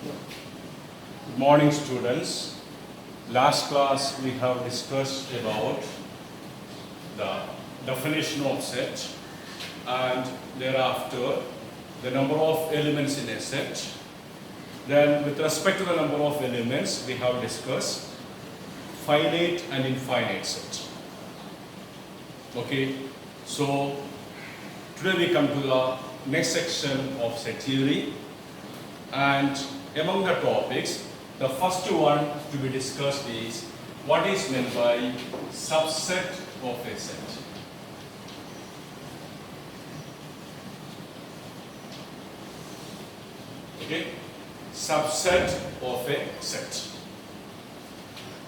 Good morning, students. Last class we have discussed about the definition of set and thereafter the number of elements in a set. Then with respect to the number of elements we have discussed finite and infinite set. Okay, so today we come to the next section of set theory, and among the topics the first one to be discussed is what is meant by subset of a set. Okay, subset of a set.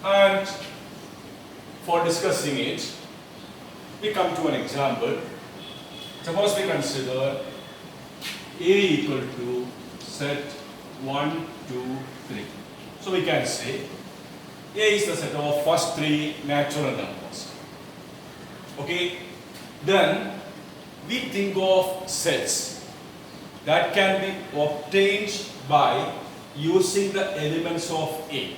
And for discussing it, we come to an example. Suppose we consider A equal to set 1, 2, 3. So we can say A is the set of first three natural numbers. Okay, then we think of sets that can be obtained by using the elements of A.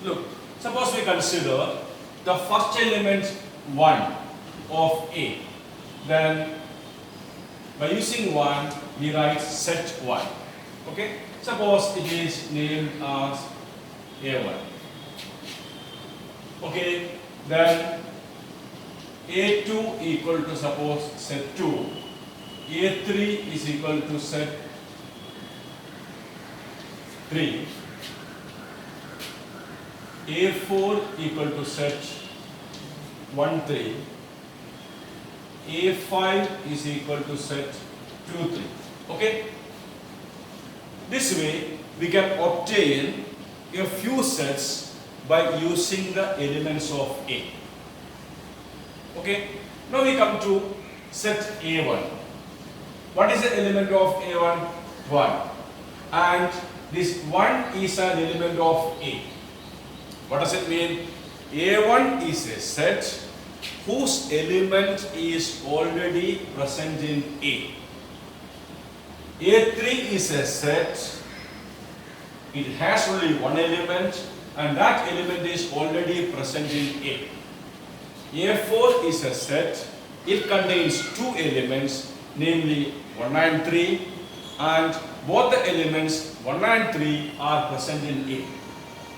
Look, suppose we consider the first element 1 of A. Then by using 1 we write set 1. Okay, suppose it is named as A1. Okay, then A2 equal to suppose set 2. A3 is equal to set 3. A4 equal to set 1, 3. A5 is equal to set 2, 3. Okay? This way we can obtain a few sets by using the elements of A. Okay? Now we come to set A1. What is the element of A1? 1. And this 1 is an element of A. What does it mean? A1 is a set whose element is already present in A. A3 is a set, it has only one element and that element is already present in A. A4 is a set, it contains two elements, namely 1 and 3, and both the elements 1 and 3 are present in A.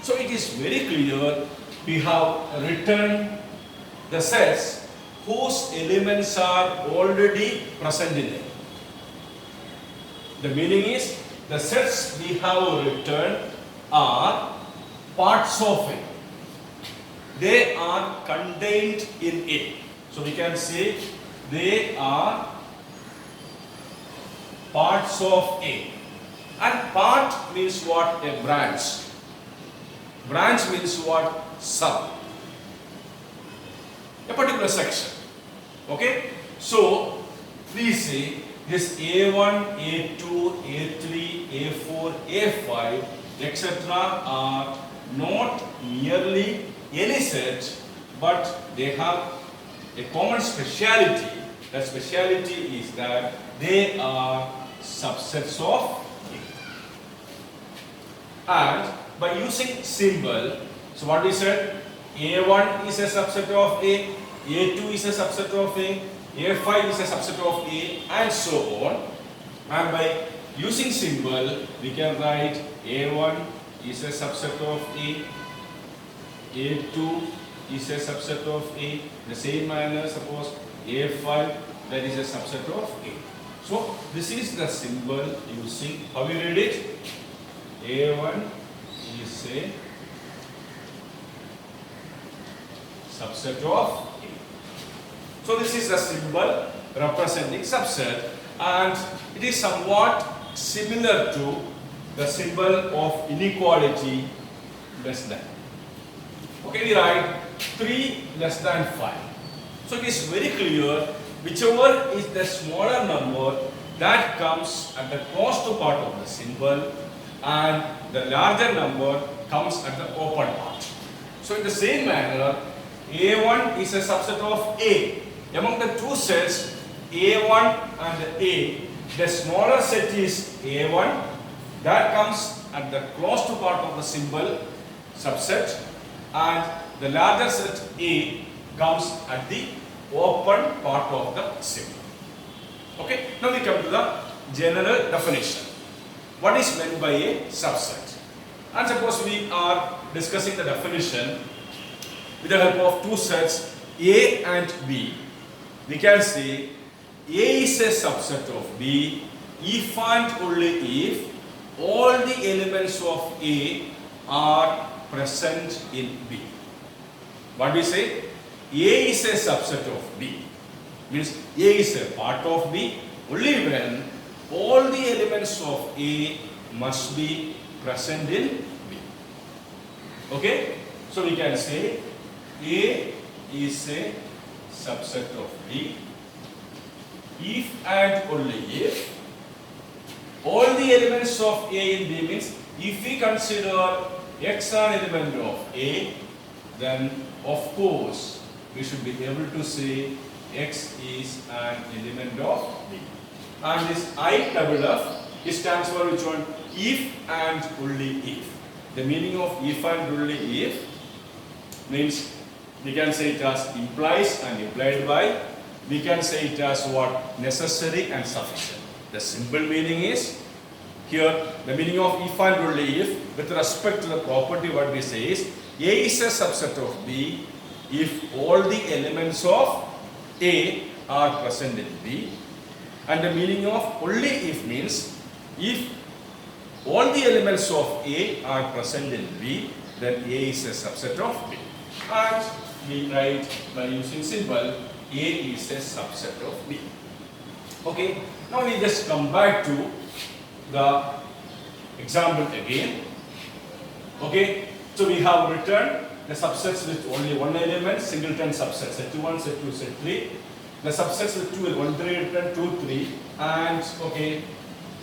So it is very clear we have written the sets whose elements are already present in A. The meaning is the sets we have written are parts of A. They are contained in A. So we can say they are parts of A. And part means what? A branch. Branch means what? Sub. A particular section. Okay? So, please say this A1, A2, A3, A4, A5, etc. are not merely any set, but they have a common speciality. That speciality is that they are subsets of A. And by using symbol, so what we said, A1 is a subset of A, A2 is a subset of A, A5 is a subset of A, and so on. And by using symbol, we can write A1 is a subset of A, A2 is a subset of A. The same manner, suppose A5, that is a subset of A. So this is the symbol using, how we read it? A1 is a subset of A. So this is the symbol representing subset, and it is somewhat similar to the symbol of inequality less than. Okay, we write 3 less than 5. So it is very clear whichever is the smaller number that comes at the closed part of the symbol and the larger number comes at the open part. So in the same manner, A1 is a subset of A. Among the two sets A1 and A, the smaller set is A1 that comes at the closed part of the symbol subset, and the larger set A comes at the open part of the symbol. Okay, now we come to the general definition. What is meant by a subset? And suppose we are discussing the definition with the help of two sets A and B. We can say A is a subset of B if and only if all the elements of A are present in B. What we say? A is a subset of B. Means A is a part of B only when all the elements of A must be present in B. Okay? So we can say A is a subset of B if and only if all the elements of A in B, means if we consider X an element of A, then of course we should be able to say X is an element of B. And this IFF, it stands for which one? If and only if. The meaning of if and only if means we can say it as implies and implied by. We can say it as what? Necessary and sufficient. The simple meaning is, here the meaning of if and only if with respect to the property, what we say is A is a subset of B if all the elements of A are present in B. And the meaning of only if means if all the elements of A are present in B, then A is a subset of B. And we write by using symbol A is a subset of B. Okay, now we just come back to the example again. Okay, so we have written the subsets with only one element, singleton subset, set 1, set 2, set 3. The subsets with 2, 1, 3, written 2, 3, and okay,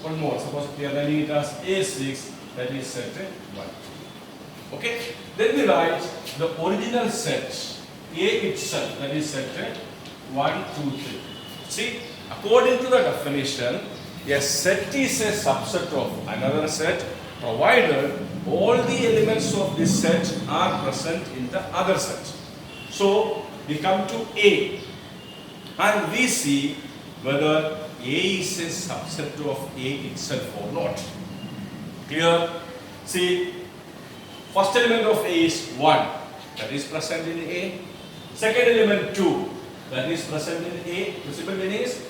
one more. Suppose we are writing it as A6, that is set 1. Okay, then we write the original set A itself, that is set 1, 2, 3. See, according to the definition, a set is a subset of another set provided all the elements of this set are present in the other set. So we come to A and we see whether A is a subset of A itself or not. Clear? See, first element of A is 1, that is present in A. Second element 2, that is present in A. The simple meaning is,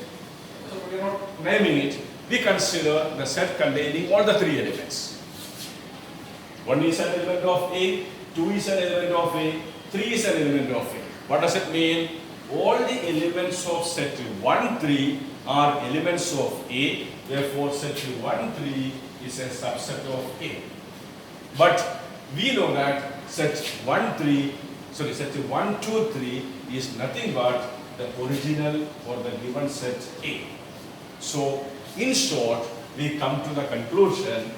so we are not naming it, we consider the set containing all the three elements. 1 is an element of A, 2 is an element of A, 3 is an element of A. What does it mean? All the elements of set 1, 3 are elements of A, therefore set 1, 3 is a subset of A. But we know that set 1, 2, 3 is nothing but the original or the given set A. So, in short, we come to the conclusion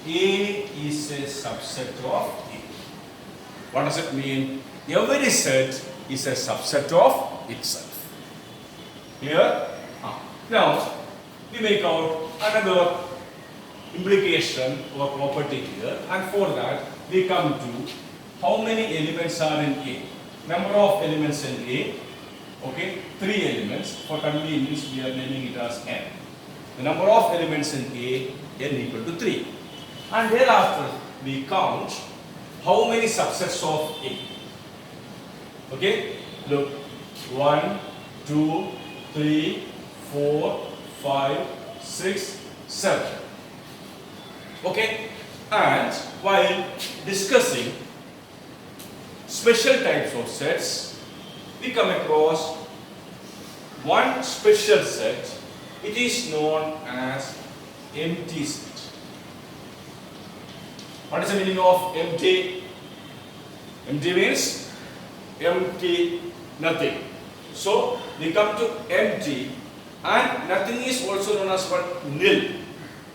A is a subset of A. What does it mean? Every set is a subset of itself. Clear? Now, we make out another implication or property here, and for that we come to how many elements are in A. Number of elements in A, okay, 3 elements. For convenience, we are naming it as n. The number of elements in A, n equal to 3. And thereafter, we count how many subsets of A. Okay, look, 1, 2, 3, 4, 5, 6, 7. Okay, and while discussing special types of sets, we come across one special set. It is known as empty set. What is the meaning of empty? Empty means empty, nothing. So we come to empty, and nothing is also known as what? Nil.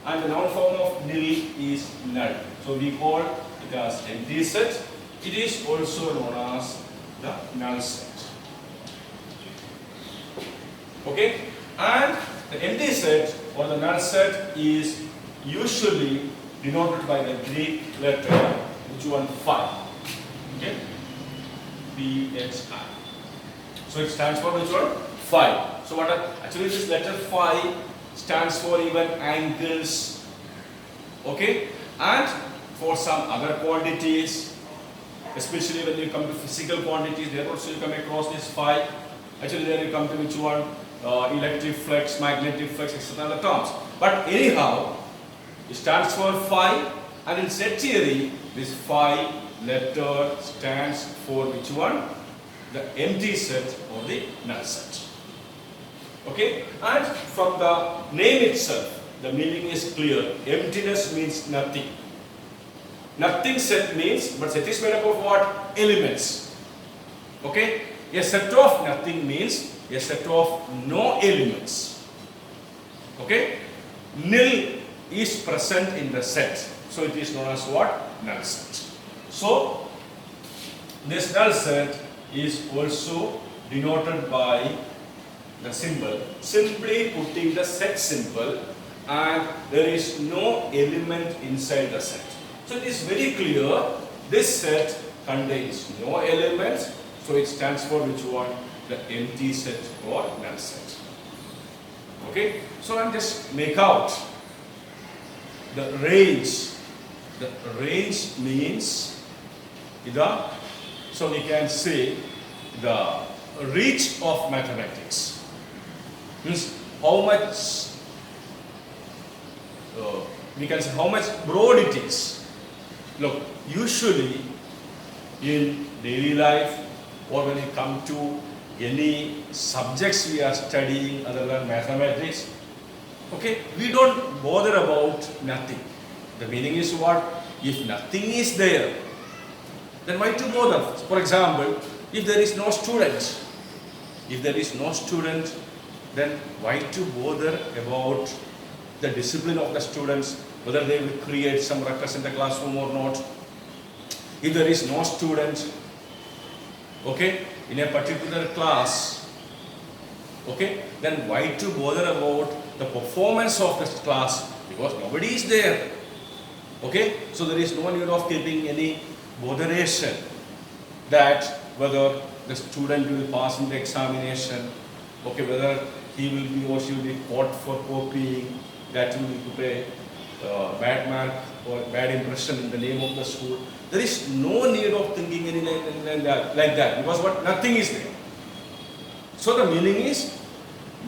And the noun form of nil is null. So we call it as empty set. It is also known as the null set. Okay? And the empty set or the null set is usually denoted by the Greek letter, which one? Phi. Okay? Phi. So it stands for which one? Phi. So what are, actually this letter phi stands for even angles. Okay? And for some other quantities, especially when you come to physical quantities, there also you come across this phi. Actually there you come to which one? Electric flux, magnetic flux, etc. other terms. But anyhow, it stands for phi, and in set theory, this phi letter stands for which one? The empty set or the null set. Okay? And from the name itself, the meaning is clear. Emptiness means nothing. Nothing set means, but set is made up of what? Elements. Okay? A set of nothing means a set of no elements. Okay? Nil is present in the set. So it is known as what? Null set. So this null set is also denoted by the symbol, simply putting the set symbol, and there is no element inside the set. So it is very clear, this set contains no elements, so it stands for which one? The empty set or null set. Okay, so I'll just make out the range. The range means so we can say the reach of mathematics. Means how much we can say how much broad it is. Look, usually in daily life or when you come to any subjects we are studying other than mathematics, okay, we don't bother about nothing. The meaning is what? If nothing is there, then why to bother? For example, if there is no student, then why to bother about the discipline of the students, whether they will create some ruckus in the classroom or not? If there is no student, okay, in a particular class, okay, then why to bother about the performance of the class? Because nobody is there. Okay, so there is no need of keeping any botheration that whether the student will pass in the examination, okay, whether he will be or she will be caught for copying, that will put a bad mark or bad impression in the name of the school. There is no need of thinking any like that, because what? Nothing is there. So the meaning is,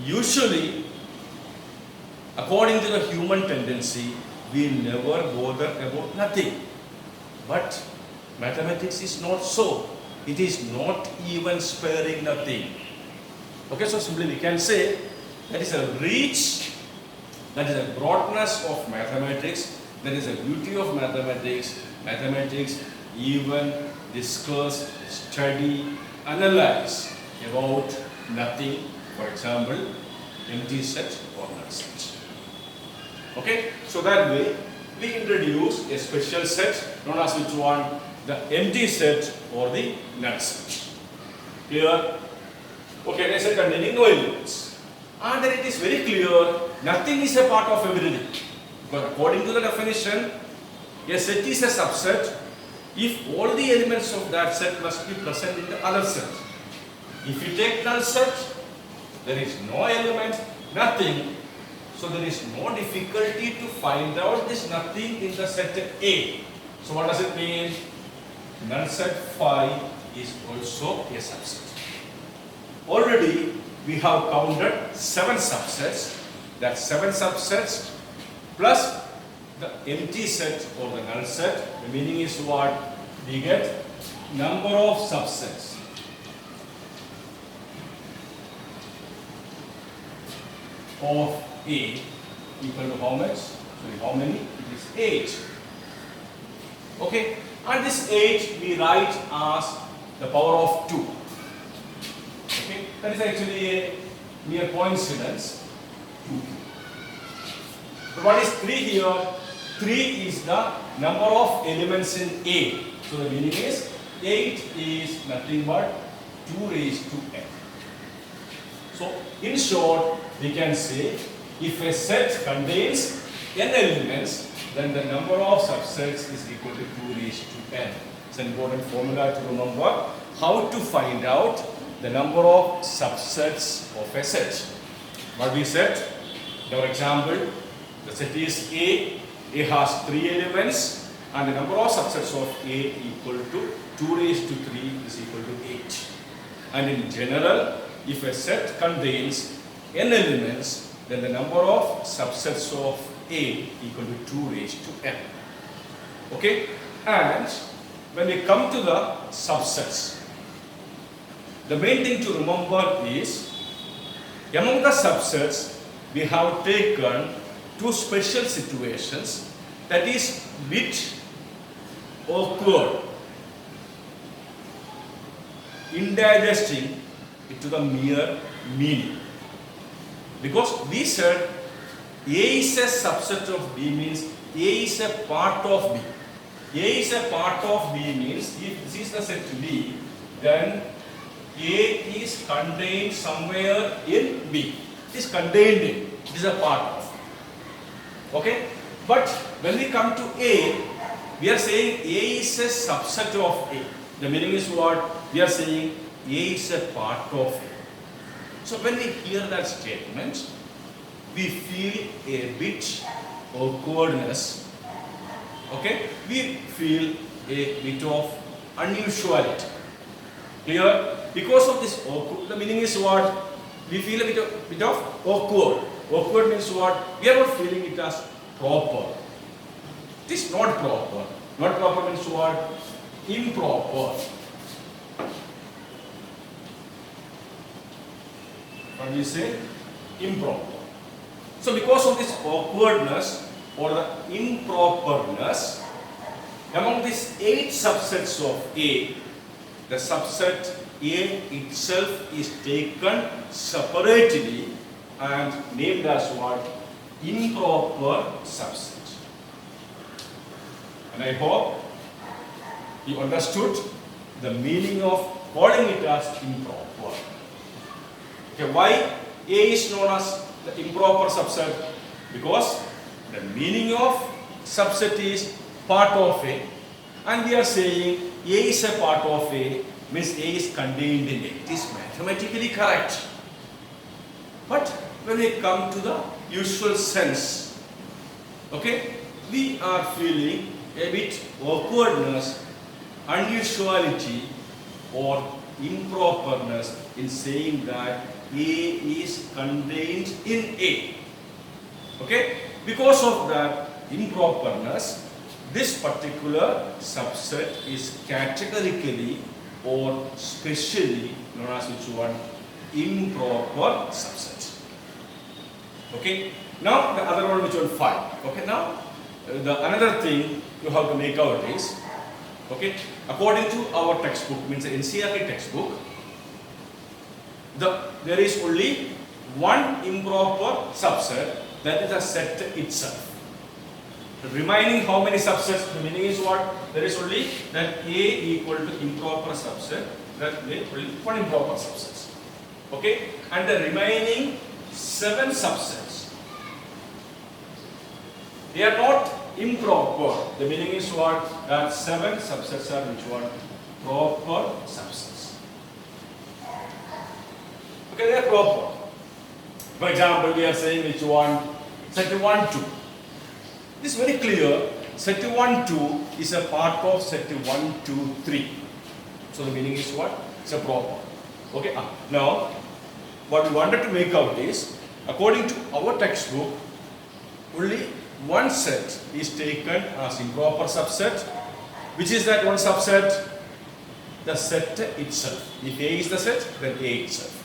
usually, according to the human tendency, we never bother about nothing. But mathematics is not so. It is not even sparing nothing. Okay, so simply we can say that is a reach, that is a broadness of mathematics, that is a beauty of mathematics. Mathematics even discuss, study, analyze about nothing. For example, empty set or null set. Okay, so that way we introduce a special set known as which one? The empty set or the null set. Clear? Okay, let's say containing no elements. And then it is very clear, nothing is a part of everything. But according to the definition, a set is a subset if all the elements of that set must be present in the other set. If you take null set, there is no element, nothing. So there is no difficulty to find out this nothing in the set A. So what does it mean? Null set phi is also a subset. Already we have counted 7 subsets. That 7 subsets plus the empty set or the null set. The meaning is what? We get number of subsets. Of A equal to how much? Sorry, how many? It is 8. Okay, and this 8 we write as the power of 2. Okay, that is actually a mere coincidence. 2. But what is 3 here? 3 is the number of elements in A. So the meaning is 8 is nothing but 2 raised to n. So in short, we can say if a set contains n elements, then the number of subsets is equal to 2 raised to n. It's an important formula to remember how to find out the number of subsets of a set. What we said, in our example, the set is A. A has 3 elements and the number of subsets of A equal to 2 raised to 3 is equal to 8. And in general, if a set contains n elements, then the number of subsets of A equal to 2 raised to n. Okay? And when we come to the subsets, the main thing to remember is, among the subsets, we have taken 2 special situations, that is bit awkward, indigesting it to the mere meaning. Because we said A is a subset of B means A is a part of B. A is a part of B means if this is the set B, then A is contained somewhere in B. It is contained in, it is a part of. Okay? But when we come to A, we are saying A is a subset of A. The meaning is what? We are saying A is a part of A. So when we hear that statement, we feel a bit awkwardness. Okay? We feel a bit of unusuality. Clear? Because of this awkward, the meaning is what? We feel a bit of awkward. Awkward means what? We are not feeling it as proper. It is not proper. Not proper means what? Improper. What do we say? Improper. So because of this awkwardness or the improperness, among these 8 subsets of A, the subset A itself is taken separately and named as what? Improper subset. And I hope you understood the meaning of calling it as improper. Okay, why A is known as the improper subset? Because the meaning of subset is part of A, and we are saying A is a part of A means A is contained in A. It is mathematically correct. But when we come to the usual sense, okay, we are feeling a bit awkwardness, unusuality or improperness in saying that A is contained in A. Okay? Because of that improperness, this particular subset is categorically or specially known as which one? Improper subset. Okay? Now the other one which one? 5. Okay? Now the another thing you have to make out is, okay, according to our textbook, means the NCERT textbook, there is only one improper subset, that is the set itself. The remaining how many subsets? The meaning is what? There is only that A equal to improper subset, that there is only one improper subset. Okay? And the remaining 7 subsets, they are not improper. The meaning is what? That 7 subsets are which one? Proper subsets. Okay, they are proper. For example, we are saying which one? Set 1, 2. This is very clear. Set 1, 2 is a part of set 1, 2, 3. So the meaning is what? It's a proper. Okay. Now, what we wanted to make out is, according to our textbook, only one set is taken as improper subset. Which is that one subset? The set itself. If A is the set, then A itself.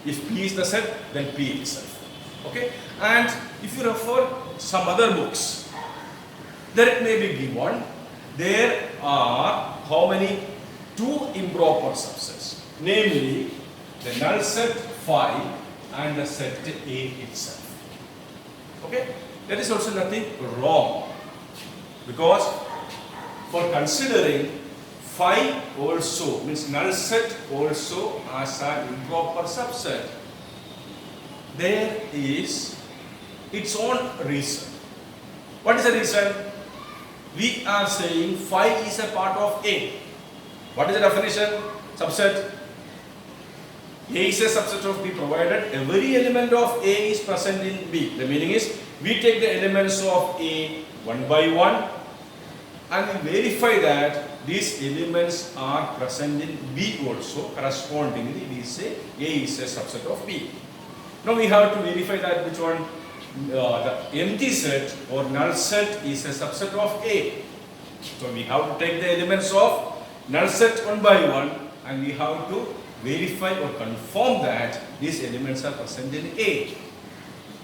If P is the set, then P itself. Okay? And if you refer some other books, there it may be given, there are how many? 2 improper subsets. Namely, the null set phi and the set A itself. Okay? There is also nothing wrong, because for considering phi also, means null set also as an improper subset, there is its own reason. What is the reason? we are saying phi is a part of A. What is the definition? Subset. A is a subset of B provided every element of A is present in B. The meaning is we take the elements of A one by one and we verify that these elements are present in B also. Correspondingly, we say A is a subset of B. Now we have to verify that which one the empty set or null set is a subset of A. So we have to take the elements of null set one by one and we have to verify or confirm that these elements are present in A.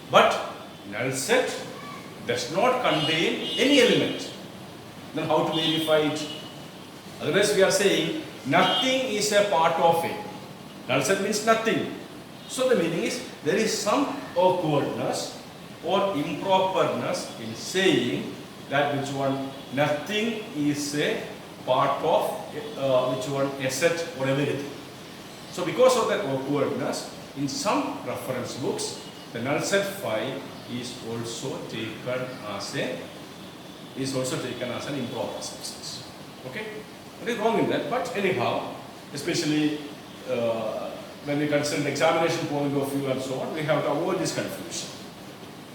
But null set does not contain any element. Then how to verify it? Otherwise we are saying nothing is a part of A. Null set means nothing. So the meaning is there is some awkwardness or improperness in saying that which one nothing is a part of which one a set or everything. So because of that awkwardness, in some reference books, the null set phi is also taken as an improper substance. Okay, nothing wrong in that. But anyhow, especially when we consider the examination point of view and so on, we have to avoid this confusion.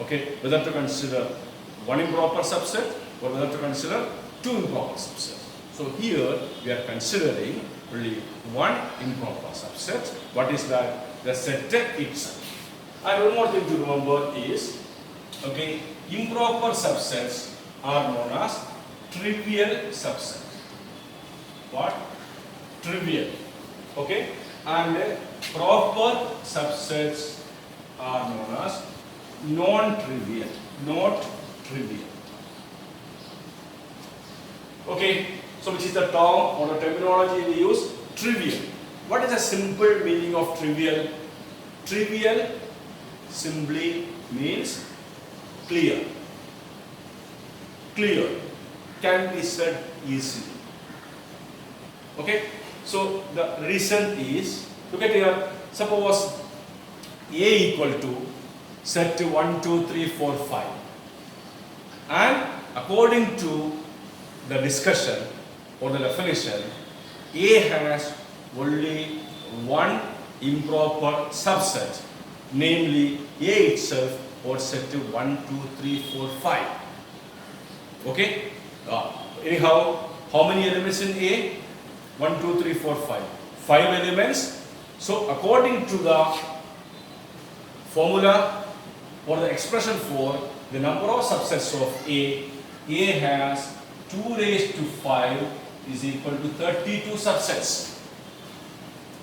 Okay, whether to consider one improper subset or whether to consider two improper subsets. So here we are considering only one improper subset. What is that? The set itself. And one more thing to remember is, okay, improper subsets are known as trivial subsets. What? Trivial. Okay, and proper subsets are known as non-trivial. Not trivial. Okay, so which is the term or the terminology we use? Trivial. What is the simple meaning of trivial? Trivial simply means clear. Clear. Can be said easily. Okay, so the reason is, look at here, suppose A equal to set 1, 2, 3, 4, 5. And according to the discussion or the definition, A has only one improper subset, namely A itself or set 1, 2, 3, 4, 5. Okay? Anyhow, how many elements in A? 1, 2, 3, 4, 5. 5 elements. So according to the formula or the expression for the number of subsets of A has 2 raised to 5 is equal to 32 subsets.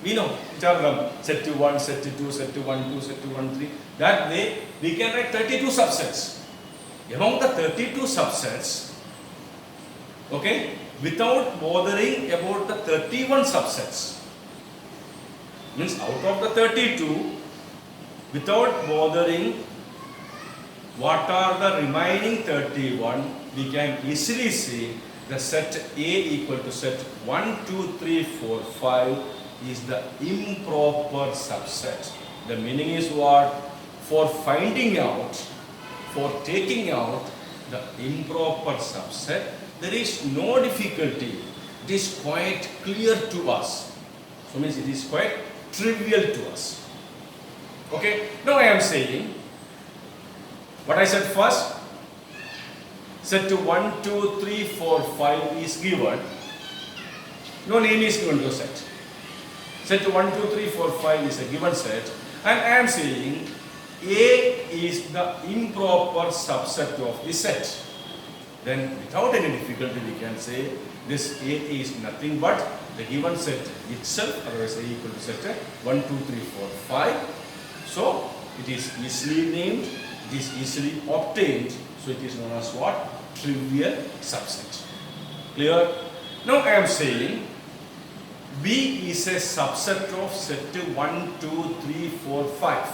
We know which are them. Set to 1, set to 2, set to 1, 2, set to 1, 3. That way we can write 32 subsets. Among the 32 subsets, okay, without bothering about the 31 subsets, means out of the 32, without bothering what are the remaining 31, we can easily say the set A equal to set 1, 2, 3, 4, 5 is the improper subset. The meaning is what? For finding out, for taking out the improper subset, there is no difficulty. It is quite clear to us. So means it is quite trivial to us. Okay, now I am saying what I said first. Set to 1, 2, 3, 4, 5 is given. No name is given to a set. Set to 1, 2, 3, 4, 5 is a given set. And I am saying A is the improper subset of the set. Then without any difficulty we can say this A is nothing but the given set itself, otherwise A equal to set 1, 2, 3, 4, 5. So it is easily named, it is easily obtained. So it is known as what? Trivial subset. Clear? Now I am saying B is a subset of set 1, 2, 3, 4, 5.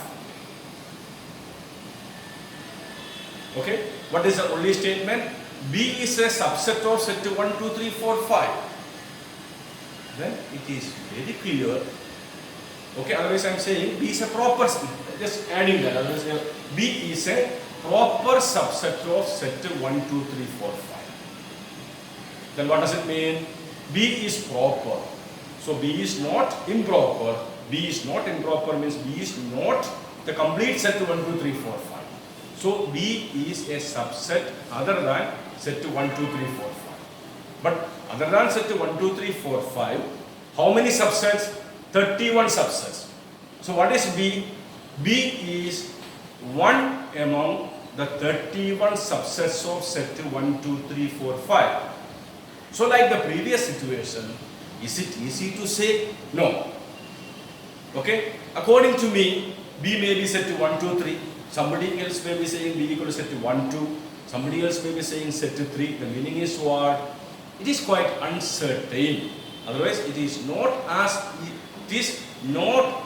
Okay? What is the only statement? B is a subset of set 1, 2, 3, 4, 5. Then it is very clear. Okay, otherwise I am saying B is a proper, just adding that, otherwise B is a proper subset of set 1, 2, 3, 4, 5. then what does it mean? B is proper. So B is not improper. B is not improper means B is not the complete set 1, 2, 3, 4, 5. So B is a subset other than set 1, 2, 3, 4, 5. But other than set 1, 2, 3, 4, 5, how many subsets? 31 subsets. So what is B? B is one among the 31 subsets of set 1, 2, 3, 4, 5. So like the previous situation, is it easy to say? No. Okay? According to me, B may be set to 1, 2, 3. Somebody else may be saying B equal to set to 1, 2. Somebody else may be saying set to 3. The meaning is what? It is quite uncertain. Otherwise, it is not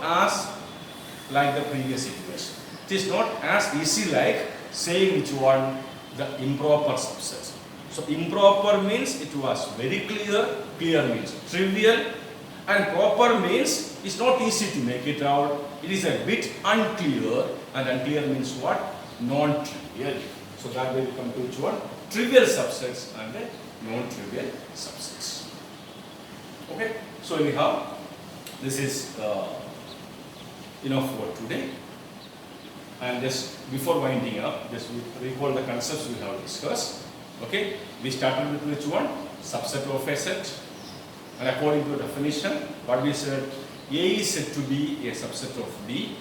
as like the previous situation. It is not as easy like saying which one the improper subsets. So improper means it was very clear, clear means trivial, and proper means it's not easy to make it out. It is a bit unclear, and unclear means what? Non-trivial. So that way we come to which one? Trivial subsets and non-trivial subsets. Okay? So anyhow, this is enough for today. And just before winding up, just recall the concepts we have discussed. Okay? We started with which one? Subset of a set. And according to definition, what we said, A is said to be a subset of B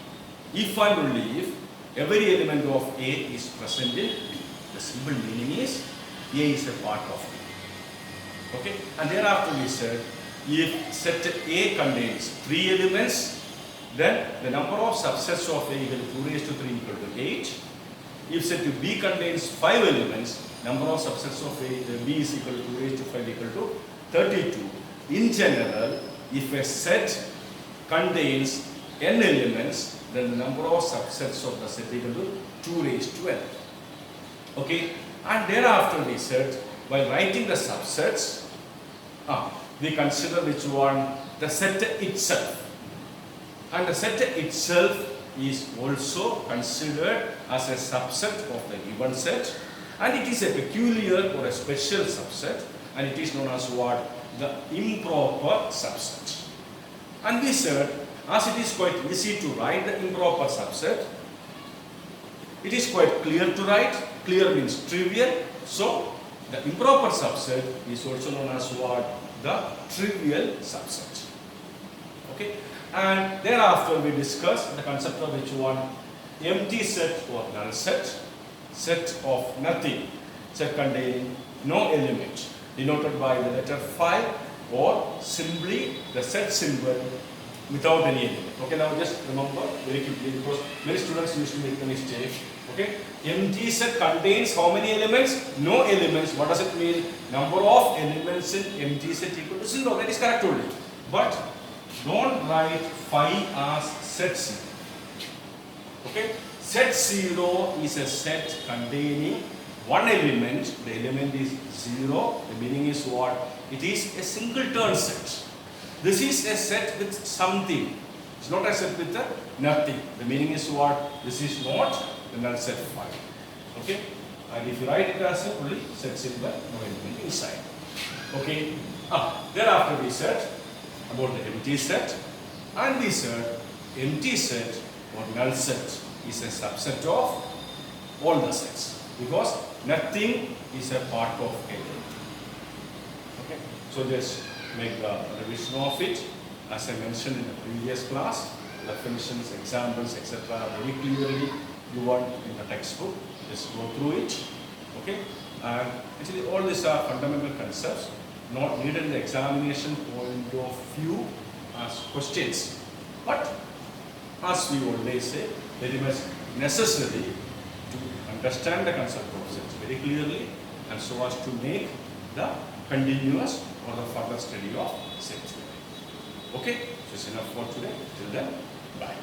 if and only if every element of A is present in B. The simple meaning is A is a part of B. Okay? And thereafter we said, if set A contains 3 elements, then the number of subsets of A equal to 2 raised to 3 equal to 8. If set B contains 5 elements, number of subsets of A, B is equal to 2 raised to 5 equal to 32. In general, if a set contains n elements, then the number of subsets of the set equal to 2 raised to n. Okay? And thereafter we said, while writing the subsets, we consider which one? The set itself. And the set itself is also considered as a subset of the given set, and it is a peculiar or a special subset, and it is known as what? The improper subset. And we said, as it is quite easy to write the improper subset, it is quite clear to write. Clear means trivial. So the improper subset is also known as what? The trivial subset. Okay? And thereafter we discuss the concept of which one? Empty set or null set, set of nothing, set containing no element, denoted by the letter phi or simply the set symbol without any element. Okay, now just remember very quickly because many students used to make the mistake. Okay, empty set contains how many elements? No elements. What does it mean? Number of elements in empty set equal to 0. That is correct only. But don't write phi as set 0. Okay, set 0 is a set containing one element. The element is 0. The meaning is what? It is a singleton set. This is a set with something. It's not a set with nothing. The meaning is what? This is not the null set phi. Okay? And if you write it as a only set symbol, no element inside. Okay? Thereafter we said about the empty set, and we said empty set or null set is a subset of all the sets because nothing is a part of anything. Okay? So just make the revision of it. As I mentioned in the previous class, definitions, examples, etc. very clearly given in the textbook. Just go through it. Okay? And actually all these are fundamental concepts not needed in the examination point of view as questions. But as we always say, very much necessary to understand the concept of sets very clearly and so as to make the continuous or the further study of set theory. Okay, so it's enough for today. Till then, bye.